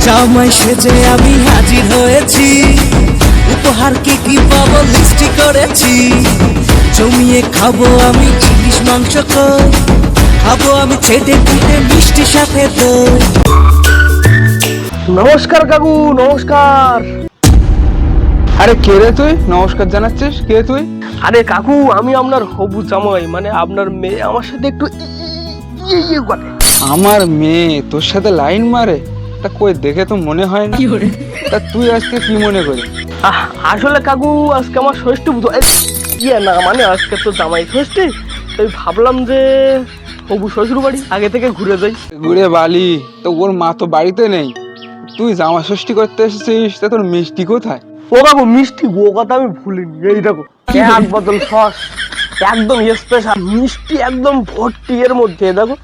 জামাই সেজে আমি হাজির হয়েছি, উপহার কি কি পাবো লিস্টি করেছি। জমিয়ে খাবো আমি ইলিশ মাংস কই, খাবো আমি ছেটে কুটে মিষ্টি সাথে দই। নমস্কার কাকু, নমস্কার। আরে কে রে তুই? নমস্কার জানাচ্ছিস? কে তুই? আরে কাকু, আমি আপনার হবু জামাই, মানে আপনার মেয়ে আমার সাথে একটু ইয়ে করে। আমার মেয়ে তোর সাথে লাইন মারে? তা কই দেখে তো মনে হয় না। তা তুই আজকে কি মনে করি? আসলে কাকু আজকে আমার ষষ্ঠী পুজো, ইয়ে না মানে আজকে তো জামাই ষষ্ঠী, তাই ভাবলাম যে হবু শ্বশুর বাড়ি আগে থেকে ঘুরে যাই। ঘুরে বালি, তো ওর মা তো বাড়িতে নেই, তুই জামা ষষ্ঠী করতে এসেছিস, তা তোর মিষ্টি কোথায়? ও কাকু মিষ্টি, ও কথা আমি ভুলিনি। এই দেখো এক বোতল সস, একদম স্পেশাল মিষ্টি, একদম ভর্তি এর মধ্যে। দেখো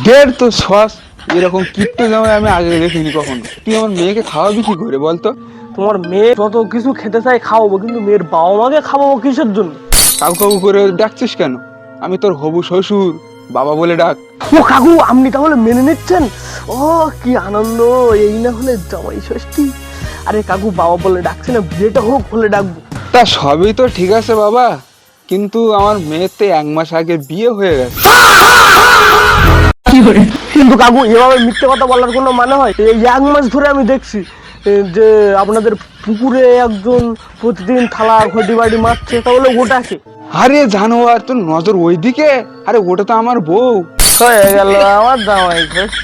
দেড় তো সস, এরকম কিট্টু জামাই আমি আগে দেখিনি কখনো। তুই আমার মেয়েকে খাওয়াবি কি করে বলতো? তোমার মেয়ে যত কিছু খেতে চাই খাওয়াবো, কিন্তু মেয়ের বাবা মাকে খাওয়াবো কিসের জন্য? কাকু কাকু করে ডাকছিস কেন? আমি তোর হবু শ্বশুর, বাবা বলে ডাক। ও কাকু, আপনি তাহলে মেনে নিচ্ছেন? ও কি আনন্দ, এই না হলে জামাই ষষ্ঠী। আরে কাকু, বাবা বলে ডাকছে না, বিয়েটা হোক হলে ডাকবো। তা সবই তো ঠিক আছে বাবা, কিন্তু আমার মেয়ের তো 1 মাস আগে বিয়ে হয়ে গেছে। কিন্তু কাকু এভাবে মিথ্যে কথা বলার কোনো মানে হয়? এই 1 মাস ধরে আমি দেখছি যে আপনাদের পুকুরে একজন প্রতিদিন থালা ঘটি বাড়ি মারছে, তাহলে ওটাকে? আরে জানোয়ার, তোর নজর ওইদিকে? আরে ওটা তো আমার বউ। হয়ে গেল আমার জামাই ষষ্ঠী।